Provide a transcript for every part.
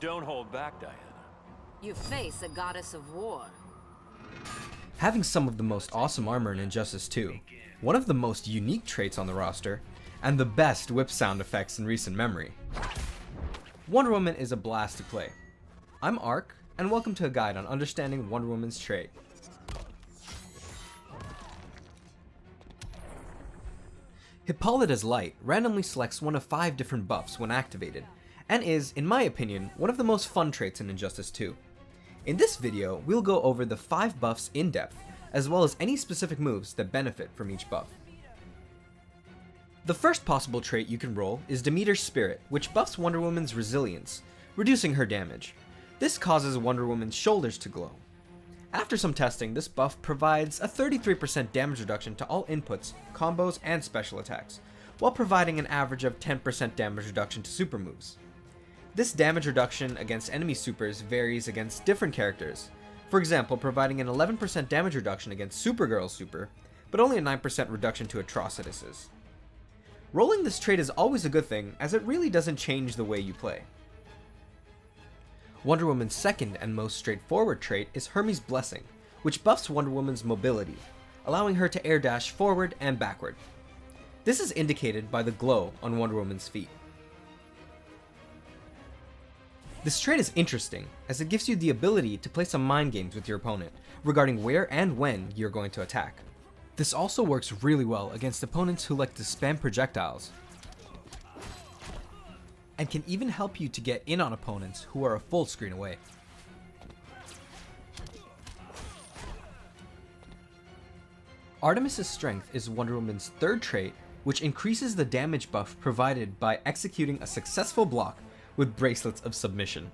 Don't hold back, Diana. You face a goddess of war. Having some of the most awesome armor in Injustice 2, one of the most unique traits on the roster, and the best whip sound effects in recent memory. Wonder Woman is a blast to play. I'm Ark, and welcome to a guide on understanding Wonder Woman's trait. Hippolyta's Light randomly selects one of 5 different buffs when activated, and is, in my opinion, one of the most fun traits in Injustice 2. In this video, we'll go over the 5 buffs in depth, as well as any specific moves that benefit from each buff. The first possible trait you can roll is Demeter's Spirit, which buffs Wonder Woman's resilience, reducing her damage. This causes Wonder Woman's shoulders to glow. After some testing, this buff provides a 33% damage reduction to all inputs, combos, and special attacks, while providing an average of 10% damage reduction to super moves. This damage reduction against enemy supers varies against different characters, for example providing an 11% damage reduction against Supergirl's super, but only a 9% reduction to Atrocitus's. Rolling this trait is always a good thing, as it really doesn't change the way you play. Wonder Woman's second and most straightforward trait is Hermes Blessing, which buffs Wonder Woman's mobility, allowing her to air dash forward and backward. This is indicated by the glow on Wonder Woman's feet. This trait is interesting, as it gives you the ability to play some mind games with your opponent regarding where and when you're going to attack. This also works really well against opponents who like to spam projectiles, and can even help you to get in on opponents who are a full screen away. Artemis' Strength is Wonder Woman's third trait, which increases the damage buff provided by executing a successful block with Bracelets of Submission.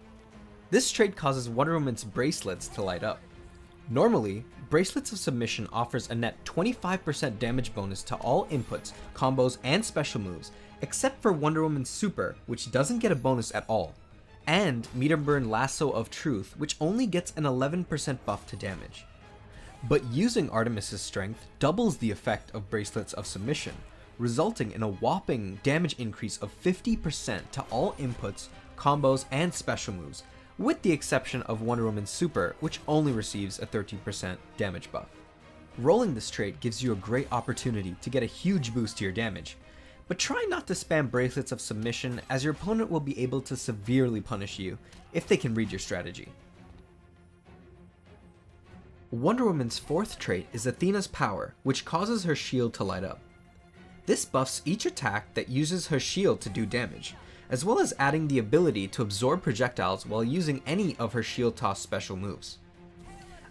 This trait causes Wonder Woman's bracelets to light up. Normally, Bracelets of Submission offers a net 25% damage bonus to all inputs, combos, and special moves, except for Wonder Woman's super, which doesn't get a bonus at all, and Meter Burn Lasso of Truth, which only gets an 11% buff to damage. But using Artemis' Strength doubles the effect of Bracelets of Submission, resulting in a whopping damage increase of 50% to all inputs, combos, and special moves, with the exception of Wonder Woman's super, which only receives a 13% damage buff. Rolling this trait gives you a great opportunity to get a huge boost to your damage, but try not to spam Bracelets of Submission, as your opponent will be able to severely punish you if they can read your strategy. Wonder Woman's fourth trait is Athena's Power, which causes her shield to light up. This buffs each attack that uses her shield to do damage, as well as adding the ability to absorb projectiles while using any of her shield toss special moves.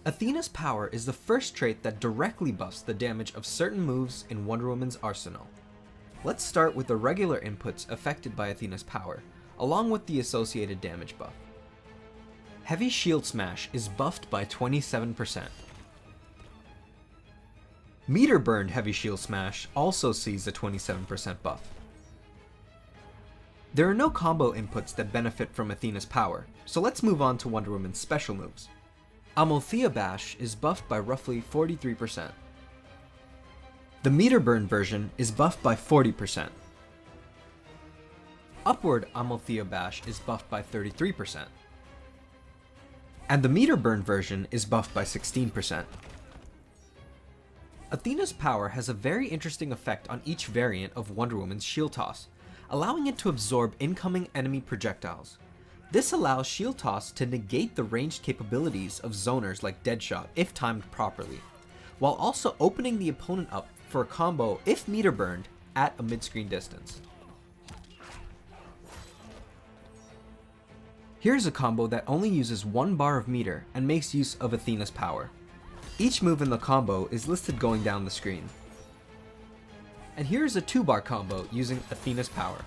Athena's Power is the first trait that directly buffs the damage of certain moves in Wonder Woman's arsenal. Let's start with the regular inputs affected by Athena's Power, along with the associated damage buff. Heavy Shield Smash is buffed by 27%. Meter Burned Heavy Shield Smash also sees a 27% buff. There are no combo inputs that benefit from Athena's Power, so let's move on to Wonder Woman's special moves. Amalthea Bash is buffed by roughly 43%. The Meter Burn version is buffed by 40%. Upward Amalthea Bash is buffed by 33%. And the Meter Burn version is buffed by 16%. Athena's Power has a very interesting effect on each variant of Wonder Woman's shield toss, allowing it to absorb incoming enemy projectiles. This allows shield toss to negate the ranged capabilities of zoners like Deadshot if timed properly, while also opening the opponent up for a combo if meter burned at a mid-screen distance. Here's a combo that only uses 1 bar of meter and makes use of Athena's Power. Each move in the combo is listed going down the screen. And here's a 2-bar combo using Athena's Power.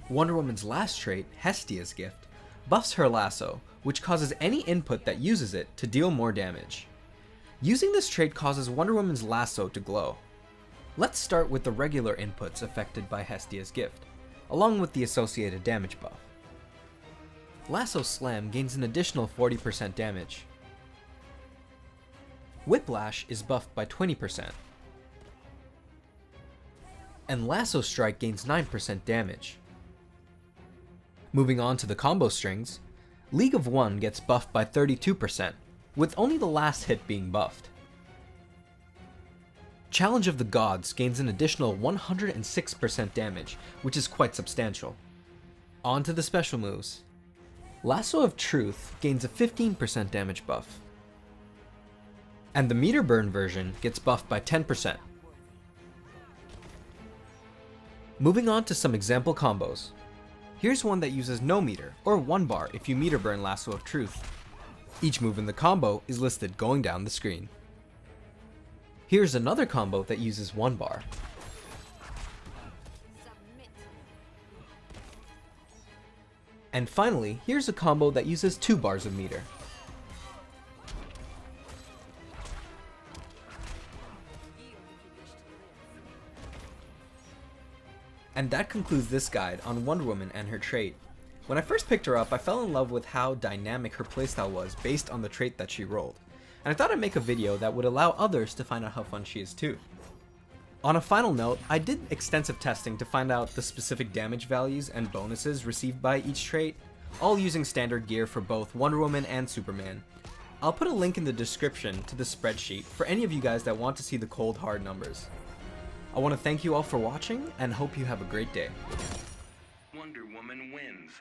Wonder Woman's last trait, Hestia's Gift, buffs her lasso, which causes any input that uses it to deal more damage. Using this trait causes Wonder Woman's lasso to glow. Let's start with the regular inputs affected by Hestia's Gift, along with the associated damage buff. Lasso Slam gains an additional 40% damage. Whiplash is buffed by 20%. and Lasso Strike gains 9% damage. Moving on to the combo strings, League of One gets buffed by 32%, with only the last hit being buffed. Challenge of the Gods gains an additional 106% damage, which is quite substantial. On to the special moves. Lasso of Truth gains a 15% damage buff, and the meter burn version gets buffed by 10%. Moving on to some example combos. Here's one that uses no meter, or 1 bar if you meter burn Lasso of Truth. Each move in the combo is listed going down the screen. Here's another combo that uses 1 bar. And finally, here's a combo that uses 2 bars of meter. And that concludes this guide on Wonder Woman and her trait. When I first picked her up, I fell in love with how dynamic her playstyle was based on the trait that she rolled, and I thought I'd make a video that would allow others to find out how fun she is too. On a final note, I did extensive testing to find out the specific damage values and bonuses received by each trait, all using standard gear for both Wonder Woman and Superman. I'll put a link in the description to the spreadsheet for any of you guys that want to see the cold hard numbers. I want to thank you all for watching and hope you have a great day. Wonder Woman wins.